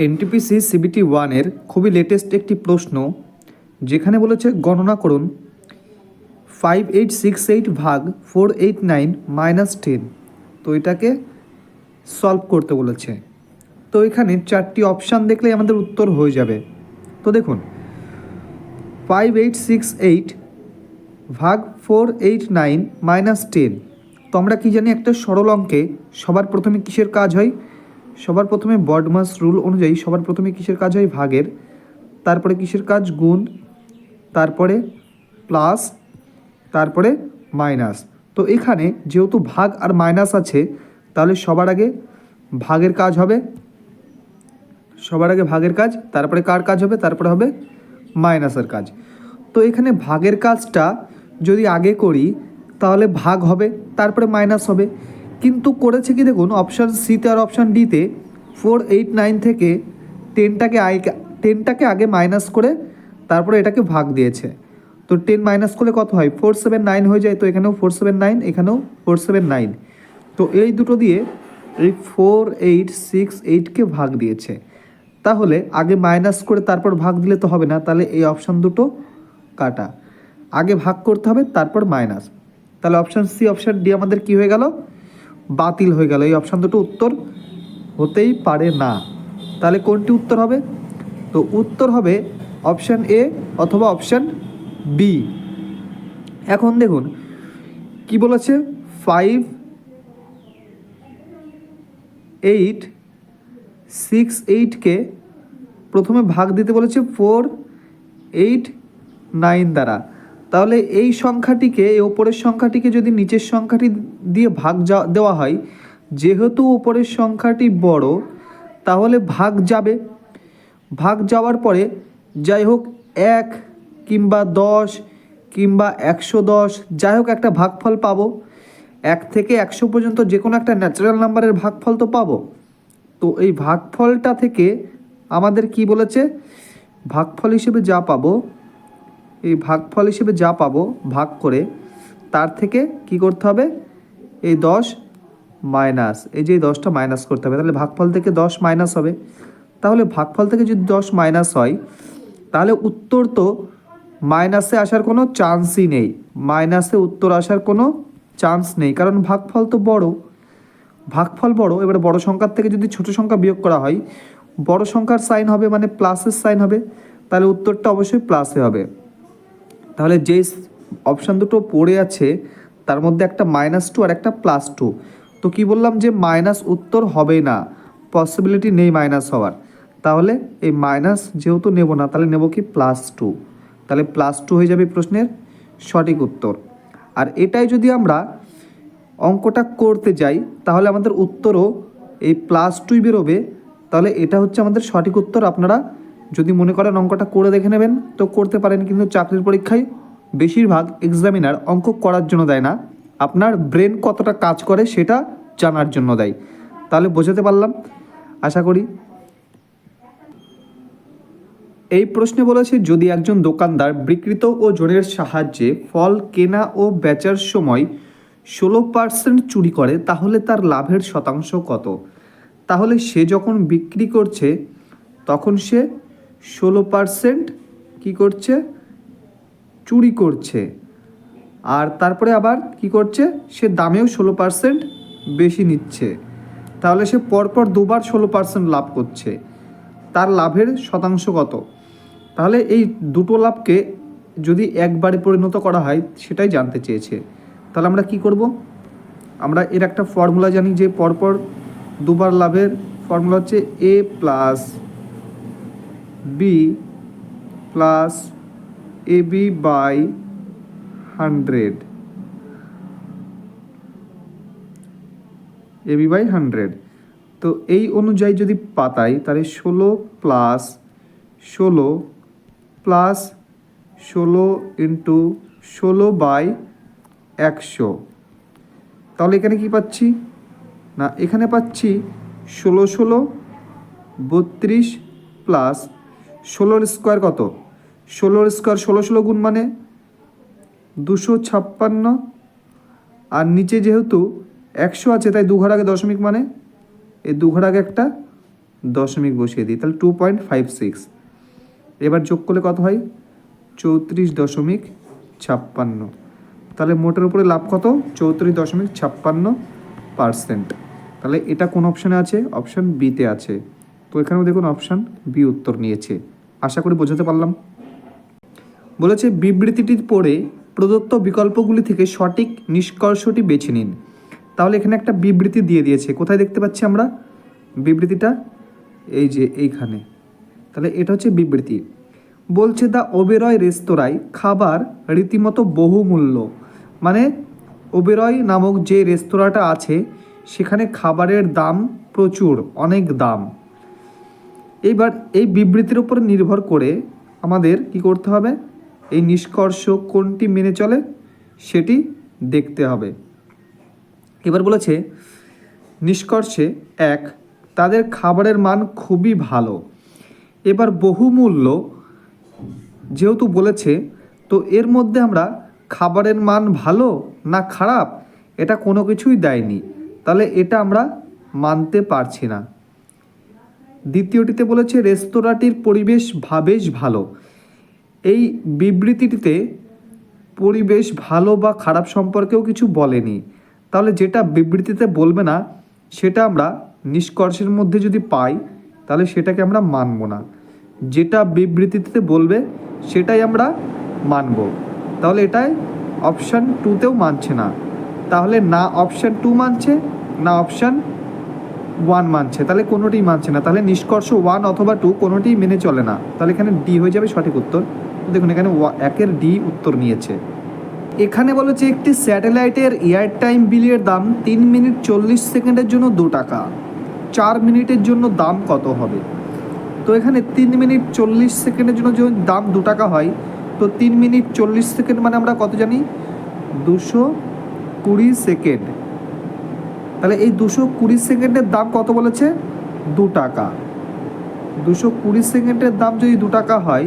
NTPC CBT ওয়ানের খুবই latest একটি প্রশ্ন, যেখানে বলেছে গণনা করুন 5868 ভাগ 489 মাইনাস 10। তো এটাকে সলভ করতে বলেছে। তো এখানে চারটি অপশান দেখলেই আমাদের উত্তর হয়ে যাবে। তো দেখুন 5868 ভাগ 489 মাইনাস 10। তো আমরা কি জানি, একটা সরল অঙ্কে সবার প্রথমে কিসের কাজ হয়? সবার প্রথমে বডমাস রুল অনুযায়ী সবার প্রথমে কিসের কাজ হয়? ভাগের। তারপরে কিসের কাজ? গুণ। তারপরে প্লাস, তারপরে মাইনাস। তো এখানে যেহেতু ভাগ আর মাইনাস আছে, তাহলে সবার আগে ভাগের কাজ হবে। সবার আগে ভাগের কাজ, তারপরে কার কাজ হবে? তারপরে হবে মাইনাসের কাজ। তো এখানে ভাগের কাজটা যদি আগে করি তাহলে ভাগ হবে, তারপরে মাইনাস হবে। কিন্তু করেছে কি দেখুন, অপশান সিতে আর অপশান ডিতে 489 থেকে টেনটাকে আগে মাইনাস করে তারপরে এটাকে ভাগ দিয়েছে। তো 10 মাইনাস করলে কত হয়? 479 হয়ে যায়। তো এখানেও 479, এখানেও 479। তো এই দুটো দিয়ে এই 4868কে ভাগ দিয়েছে। তাহলে আগে মাইনাস করে তারপর ভাগ দিলে তো হবে না, তাহলে এই অপশান দুটো কাটা। আগে ভাগ করতে হবে, তারপর মাইনাস। তাহলে অপশান সি, অপশান ডি আমাদের কি হয়ে গেল? বাতিল হয়ে গেল। এই অপশান দুটো উত্তর হতেই পারে না। তাহলে কোনটি উত্তর হবে? তো উত্তর হবে অপশান এ অথবা অপশান বি। এখন দেখুন কি বলেছে, 5868কে প্রথমে ভাগ দিতে বলেছে 489 দ্বারা। তাহলে এই সংখ্যাটিকে, এই ওপরের সংখ্যাটিকে যদি নিচের সংখ্যাটি দিয়ে ভাগ দেওয়া হয়, যেহেতু ওপরের সংখ্যাটি বড়, তাহলে ভাগ যাবে। ভাগ যাওয়ার পরে যাই হোক 1 কিংবা 10 কিংবা 110, যাই হোক একটা ভাগফল পাবো। 1 থেকে 100 পর্যন্ত যে কোনো একটা ন্যাচারাল নাম্বারের ভাগফল তো পাবো। তো এই ভাগফলটা থেকে আমাদের কি বলেছে, ভাগফল হিসেবে যা পাবো, এই ভাগফল হিসেবে যা পাবো ভাগ করে, তার থেকে কি করতে হবে? এই 10 মাইনাস, এই যে 10টা মাইনাস করতে হবে। তাহলে ভাগফল থেকে 10 মাইনাস হবে। তাহলে ভাগফল থেকে যদি 10 মাইনাস হয়, তাহলে উত্তর তো মাইনাসে আসার কোনো চান্সই নেই। মাইনাসে উত্তর আসার কোনো চান্স নেই, কারণ ভাগফল তো বড়। ভাগফল বড়। এবার বড় সংখ্যার থেকে যদি ছোট সংখ্যা বিয়োগ করা হয়, বড় সংখ্যার সাইন হবে, মানে প্লাসের সাইন হবে। তাহলে উত্তরটা অবশ্যই প্লাসে হবে। তাহলে যে অপশান দুটো পড়ে আছে তার মধ্যে একটা -2 আর একটা +2। তো কি বললাম যে মাইনাস উত্তর হবে না, পসিবিলিটি নেই মাইনাস হওয়ার। তাহলে এই মাইনাস যেহেতু নেব না, তাহলে নেব কি? +2। তাহলে +2 হয়ে যাবে প্রশ্নের সঠিক উত্তর। আর এটাই যদি আমরা অঙ্কটা করতে যাই, তাহলে আমাদের উত্তরও এই +2 বেরোবে। তাহলে এটা হচ্ছে আমাদের সঠিক উত্তর। আপনারা যদি মনে করেন অঙ্কটা করে দেখে নেবেন তো করতে পারেন, কিন্তু চাকরির পরীক্ষায় বেশিরভাগ এক্সামিনার অঙ্ক করার জন্য দেয় না, আপনার ব্রেন কতটা কাজ করে সেটা জানার জন্য দেয়। তাহলে বোঝাতে পারলাম আশা করি। এই প্রশ্নে বলেছে, যদি একজন দোকানদার বিক্রিত ওজনের সাহায্যে ফল কেনা ও বেচার সময় 16% চুরি করে, তাহলে তার লাভের শতাংশ কত? তাহলে সে যখন বিক্রি করছে তখন সে 16% কী করছে? চুরি করছে। আর তারপরে আবার কি করছে? সে দামেও 16% বেশি নিচ্ছে। তাহলে সে পরপর দুবার 16% লাভ করছে। তার লাভের শতাংশ কত? তাহলে এই দুটো লাভকে যদি একবারে পরিণত করা হয় সেটাই জানতে চেয়েছে। তাহলে আমরা কি করব? আমরা এর একটা ফর্মুলা জানি, যে পরপর দুবার লাভের ফর্মুলা হচ্ছে a plus B plus ab by 100, ab by 100। তো এই অনুযায়ী যদি পাতাই, তাহলে 16 প্লাস 16 প্লাস 16 ইন্টু 16 বাই 100। তাহলে এখানে কি পাচ্ছি? না, এখানে পাচ্ছি 16 16 32 প্লাস 16 স্কোয়ার কত? 16 স্কোয়ার 16 16 গুণ মানে 256। আর নিচে যেহেতু 100 আছে তাই 2 ঘর আগে দশমিক, মানে এই 2 ঘর আগে একটা দশমিক বসিয়ে দিই, তাহলে 2.56। এবার যোগ করলে কত হয়? 34.56। তাহলে মোটের উপরে লাভ কত? 34.56%। তাহলে এটা কোন অপশানে আছে? অপশান বিতে আছে। তো এখানেও দেখুন অপশান বি উত্তর নিয়েছে। আশা করি বোঝাতে পারলাম। বলেছে বিবৃতিটি পড়ে প্রদত্ত বিকল্পগুলি থেকে সঠিক নিষ্কর্ষটি বেছে নিন। তাহলে এখানে একটা বিবৃতি দিয়ে দিয়েছে। কোথায় দেখতে পাচ্ছি আমরা বিবৃতিটা? এই যে এইখানে। তাহলে এটা হচ্ছে বিবৃতি। বলছে দ্য ওবেরয় রেস্তোরাঁয় খাবার রীতিমতো বহুমূল্য। মানে ওবেরয় নামক যে রেস্তোরাঁটা আছে সেখানে খাবারের দাম প্রচুর, অনেক দাম। এইবার এই বিবৃতির উপর নির্ভর করে আমাদের কি করতে হবে? এই নিষ্কর্ষ কোনটি মেনে চলে সেটি দেখতে হবে। এবার বলেছে নিষ্কর্ষে 1, তাদের খাবারের মান খুবই ভালো। এবার বহুমূল্য যেহেতু বলেছে, তো এর মধ্যে আমরা খাবারের মান ভালো না খারাপ এটা কোনো কিছুই দেয়নি, তাহলে এটা আমরা মানতে পারছি না। দ্বিতীয়টিতে বলেছে রেস্তোরাঁটির পরিবেশ বেশ ভালো। এই বিবৃতিটিতে পরিবেশ ভালো বা খারাপ সম্পর্কেও কিছু বলেনি, তাহলে যেটা বিবৃতিতে বলবে না সেটা আমরা নিষ্কর্ষের মধ্যে যদি পাই তাহলে সেটাকে আমরা মানব না। যেটা বিবৃতিতে বলবে সেটাই আমরা মানব। তাহলে এটাই অপশান 2তেও মানছে না। তাহলে না অপশান 2 মানছে না অপশান 1 মানছে, তাহলে কোনোটিই মানছে না। তাহলে নিষ্কর্ষ 1 অথবা 2 কোনোটিই মেনে চলে না। তাহলে এখানে ডি হয়ে যাবে সঠিক উত্তর। দেখুন এখানে 1-এর ডি উত্তর নিয়েছে। এখানে বলেছে একটি স্যাটেলাইটের এয়ার টাইম বিলের দাম 3 মিনিট 40 সেকেন্ডের জন্য 2 টাকা। 4 মিনিটের জন্য দাম কত হবে? তো এখানে 3 মিনিট 40 সেকেন্ডের জন্য যদি দাম 2 টাকা হয়, তো 3 মিনিট 40 সেকেন্ড মানে আমরা কত জানি? 220 সেকেন্ড। তাহলে এই 220 সেকেন্ডের দাম কত বলেছে? 2 টাকা। 220 সেকেন্ডের দাম যদি 2 টাকা হয়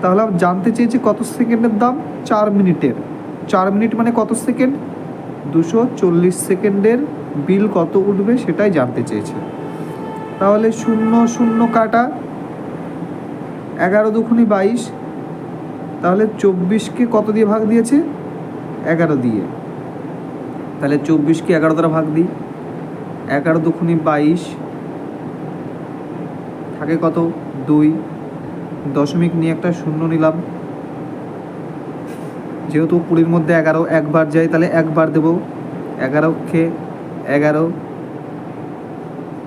তাহলে আমি জানতে চেয়েছি কত সেকেন্ডের দাম? 4 মিনিটের। 4 মিনিট মানে কত সেকেন্ড? 240 সেকেন্ডের বিল কত উঠবে সেটাই জানতে চেয়েছে। তাহলে 0 0 কাটা, 11 দুগুণে 22। তাহলে 24কে কত দিয়ে ভাগ দিয়েছে? 11 দিয়ে। তাহলে 24কে 11 দ্বারা ভাগ দিই। 11 দুগুণে 22, থাকে কত? 2। দশমিক নিয়ে একটা 0 নিলাম। যেহেতু 20-র মধ্যে 11 একবার যায় তাহলে একবার দেব। 11কে 11।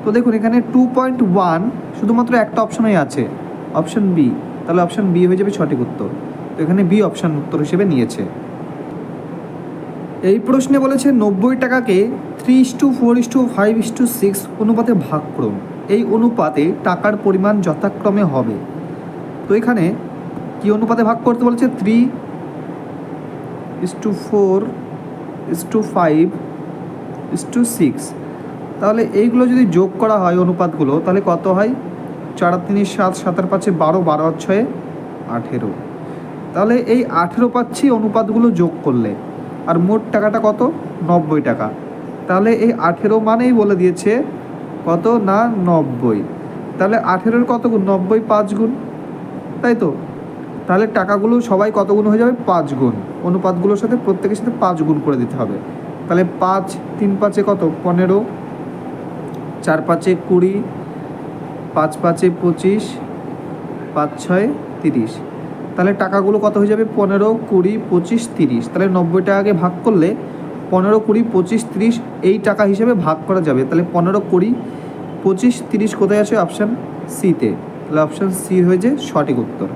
তো দেখুন এখানে 2.1 শুধুমাত্র একটা অপশানই আছে, অপশান বি। তাহলে অপশান বি হয়ে যাবে সঠিক উত্তর। তো এখানে বি অপশান উত্তর হিসেবে নিয়েছে। এই প্রশ্নে বলেছে 90 টাকাকে 3:4:5:6 অনুপাতে ভাগ করুন। এই অনুপাতে টাকার পরিমাণ যথাক্রমে হবে। তো এখানে কি অনুপাতে ভাগ করতে বলেছে? 3:4:5:6। তাহলে এইগুলো যদি যোগ করা হয় অনুপাতগুলো তাহলে কত হয়? 4 3 7, 7 5 12, 12 6 18। তাহলে এই 18 পাচ্ছি অনুপাতগুলো যোগ করলে। আর মোট টাকাটা কত? 90 টাকা। তাহলে এই 18 মানেই বলে দিয়েছে কত না 90। তাহলে 18-এর কত গুণ? 90 5 গুণ, তাই তো? তাহলে টাকাগুলো সবাই কত গুণ হয়ে যাবে? 5 গুণ। অনুপাতগুলোর সাথে প্রত্যেকের সাথে 5 গুণ করে দিতে হবে। তাহলে 5 3 5 কত? 15, 4 5 20, 5 5 25, 5 6 30। তাহলে টাকাগুলো কত হয়ে যাবে? 15 20 25 30। তাহলে 90 টাকাকে ভাগ করলে 15 20 25 30 এই টাকা হিসেবে ভাগ করা যাবে। তাহলে 15 20 25 30 কোথায় আছে? অপশান সিতে। তাহলে অপশান সি হয়ে যায় সঠিক উত্তর।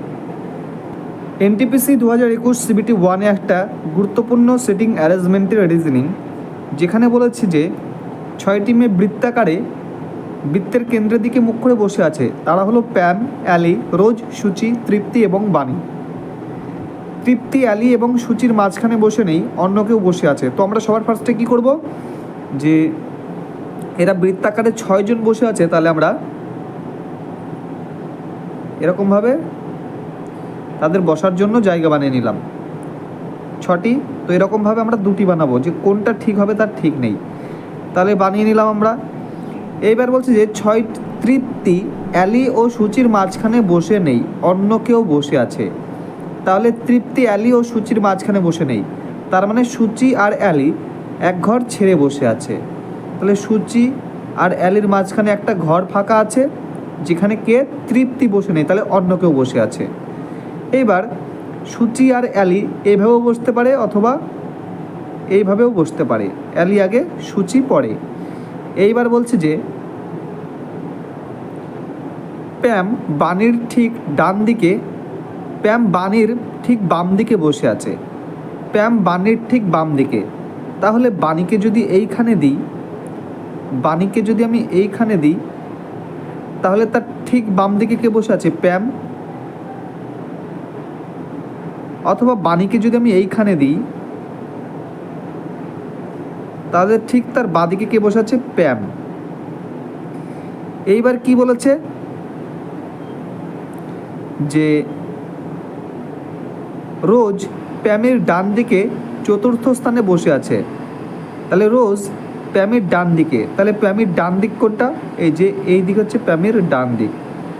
এনটিপিসি 2021 সিবিটি 1-এ একটা গুরুত্বপূর্ণ সেটিং অ্যারেঞ্জমেন্টের রিজনিং, যেখানে বলেছে যে 6টি মেয়ে বৃত্তাকারে বৃত্তের কেন্দ্রের দিকে মুখ করে বসে আছে। তারা হলো প্যাম, অ্যালি, রোজ, সুচি, তৃপ্তি এবং বাণী। তৃপ্তি, অ্যালি এবং সুচির মাঝখানে বসে নেই, অন্য কেউ বসে আছে। তো আমরা সবার ফার্স্টে কী করব? যে এরা বৃত্তাকারে 6 জন বসে আছে, তাহলে আমরা এরকমভাবে তাদের বসার জন্য জায়গা বানিয়ে নিলাম 6টি। তো এরকমভাবে আমরা 2টি বানাবো, যে কোনটা ঠিক হবে তার ঠিক নেই। তাহলে বানিয়ে নিলাম আমরা। এইবার বলছে যে তৃপ্তি অ্যালি ও সূচির মাঝখানে বসে নেই, অন্য কেউ বসে আছে। তাহলে তৃপ্তি অ্যালি ও সূচির মাঝখানে বসে নেই, তার মানে সূচি আর অ্যালি এক ঘর ছেড়ে বসে আছে। তাহলে সূচি আর অ্যালির মাঝখানে একটা ঘর ফাঁকা আছে, যেখানে কে? তৃপ্তি বসে নেই, তাহলে অন্য কেউ বসে আছে। এইবার সূচি আর অ্যালি এইভাবেও বসতে পারে অথবা এইভাবেও বসতে পারে, অ্যালি আগে সূচি পরে। এইবার বলছে যে প্যাম বাণীর ঠিক ডান দিকে, প্যাম বাণীর ঠিক বাম দিকে বসে আছে। প্যাম বাণীর ঠিক বাম দিকে, তাহলে বাণীকে যদি এইখানে দিই, বাণীকে যদি আমি এইখানে দিই, তাহলে তার ঠিক বাম দিকে কে বসে আছে? প্যাম। অথবা বাণীকে যদি আমি এইখানে দিই, তাহলে ঠিক তার বাঁদিকে কে বসে আছে? প্যাম। এইবার কি বলেছে যে রোজ প্যামের ডান দিকে চতুর্থ স্থানে বসে আছে। তাহলে রোজ প্যামের ডান দিকে, তাহলে প্যামের ডান দিক কোনটা? এই যে এই দিক হচ্ছে প্যামের ডান দিক।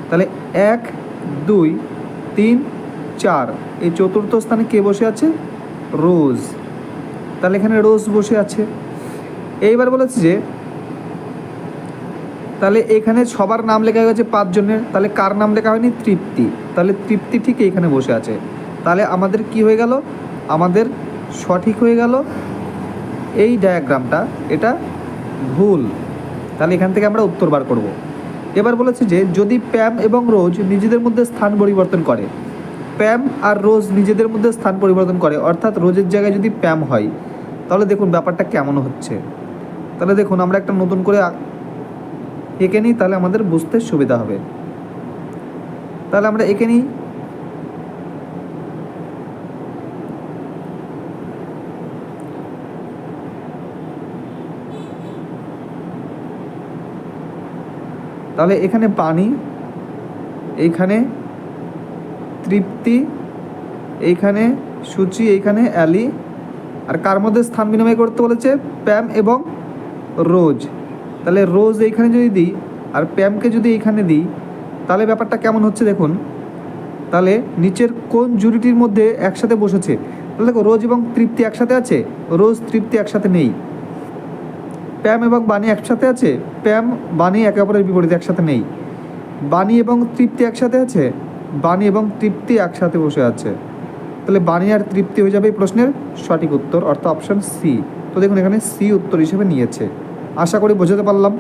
তাহলে 1 2 3 4, এই চতুর্থ স্থানে কে বসে আছে? রোজ। তাহলে এখানে রোজ বসে আছে। এইবার বলেছে যে তাহলে এখানে সবার নাম লেখা গেছে 5 জনের, তাহলে কার নাম লেখা হয়নি? তৃপ্তি। তাহলে তৃপ্তি ঠিক এইখানে বসে আছে। তাহলে আমাদের কি হয়ে গেল? আমাদের সঠিক হয়ে গেল এই ডায়াগ্রামটা, এটা ভুল। তাহলে এখান থেকে আমরা উত্তর বার করব। এবার বলেছে যে যদি প্যাম এবং রোজ নিজেদের মধ্যে স্থান পরিবর্তন করে, প্যাম আর রোজ নিজেদের মধ্যে স্থান পরিবর্তন করে, অর্থাৎ রোজের জায়গায় যদি প্যাম হয়, তাহলে দেখুন ব্যাপারটা কেমন হচ্ছে। তাহলে দেখুন আমরা একটা নতুন করে এঁকে নিই, তাহলে আমাদের বুঝতে সুবিধা হবে। তাহলে আমরা এঁকে নিই। তাহলে এখানে পানি, এইখানে তৃপ্তি, এইখানে সূচি, এইখানে অ্যালি, আর কার মধ্যে স্থান বিনিময় করতে বলেছে? প্যাম এবং রোজ। তাহলে রোজ এইখানে যদি দিই আর প্যামকে যদি এইখানে দিই, তাহলে ব্যাপারটা কেমন হচ্ছে দেখুন। তাহলে নিচের কোন জুড়িটির মধ্যে একসাথে বসেছে? তাহলে দেখো রোজ এবং তৃপ্তি একসাথে আছে, রোজ তৃপ্তি একসাথে নেই। প্যাম এবং বাণী একসাথে আছে, প্যাম বাণী একে অপরের বিপরীতে একসাথে নেই। বাণী এবং তৃপ্তি একসাথে আছে, বাণী এবং তৃপ্তি একসাথে বসে আছে। তাহলে বাণী আর তৃপ্তি হয়ে যাবে এই প্রশ্নের সঠিক উত্তর, অর্থাৎ অপশন সি। তো দেখুন এখানে সি উত্তর হিসেবে নিয়েছে। আশা করি বোঝাতে পারলাম।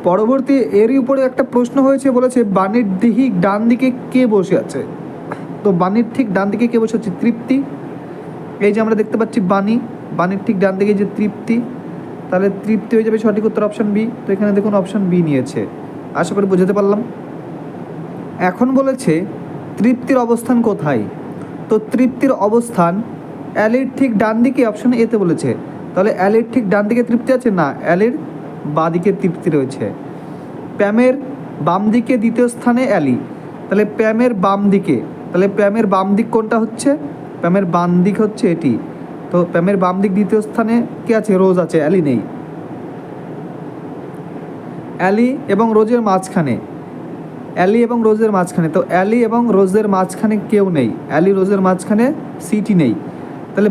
পরবর্তী এরই উপরে একটা প্রশ্ন হয়েছে, বলেছে বাণীর ঠিক ডান দিকে কে বসে আছে? তো বাণীর ঠিক ডান দিকে কে বসে আছে? তৃপ্তি। এই যে আমরা দেখতে পাচ্ছি বাণী, বাণীর ঠিক ডান দিকে যে তৃপ্তি, তাহলে তৃপ্তি হয়ে যাবে সঠিক উত্তর অপশন বি। তো এখানে দেখুন অপশন বি নিয়েছে। আশা করি বোঝাতে পারলাম। এখন বলেছে তৃপ্তির অবস্থান কোথায়? তো তৃপ্তির অবস্থান অ্যালির ঠিক ডান দিকে, অপশন এতে বলেছে। তাহলে অ্যালির ঠিক ডান দিকে তৃপ্তি আছে না, অ্যালির বাঁ দিকে তৃপ্তি রয়েছে। প্যামের বাম দিকে দ্বিতীয় স্থানে অ্যালি, তাহলে প্যামের বাম দিকে, তাহলে প্যামের বাম দিক কোনটা হচ্ছে? প্যামের বাম দিক হচ্ছে এটি। তো প্যামের বাম দিক দ্বিতীয় স্থানে কে আছে? রোজ আছে, অ্যালি নেই। অ্যালি এবং রোজের মাঝখানে, অ্যালি এবং রোজের মাঝখানে, তো অ্যালি এবং রোজের মাঝখানে কেউ নেই, অ্যালি রোজের মাঝখানে সিটি নেই। তাহলে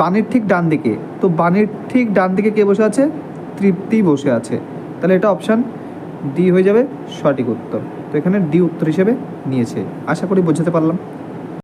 বাণীর ঠিক ডান দিকে, তো বাণীর ঠিক ডান দিকে কে বসে আছে? তৃপ্তি বসে আছে। তাহলে এটা অপশান ডি হয়ে যাবে সঠিক উত্তর। তো এখানে ডি উত্তর হিসেবে নিয়েছে। আশা করি বোঝাতে পারলাম।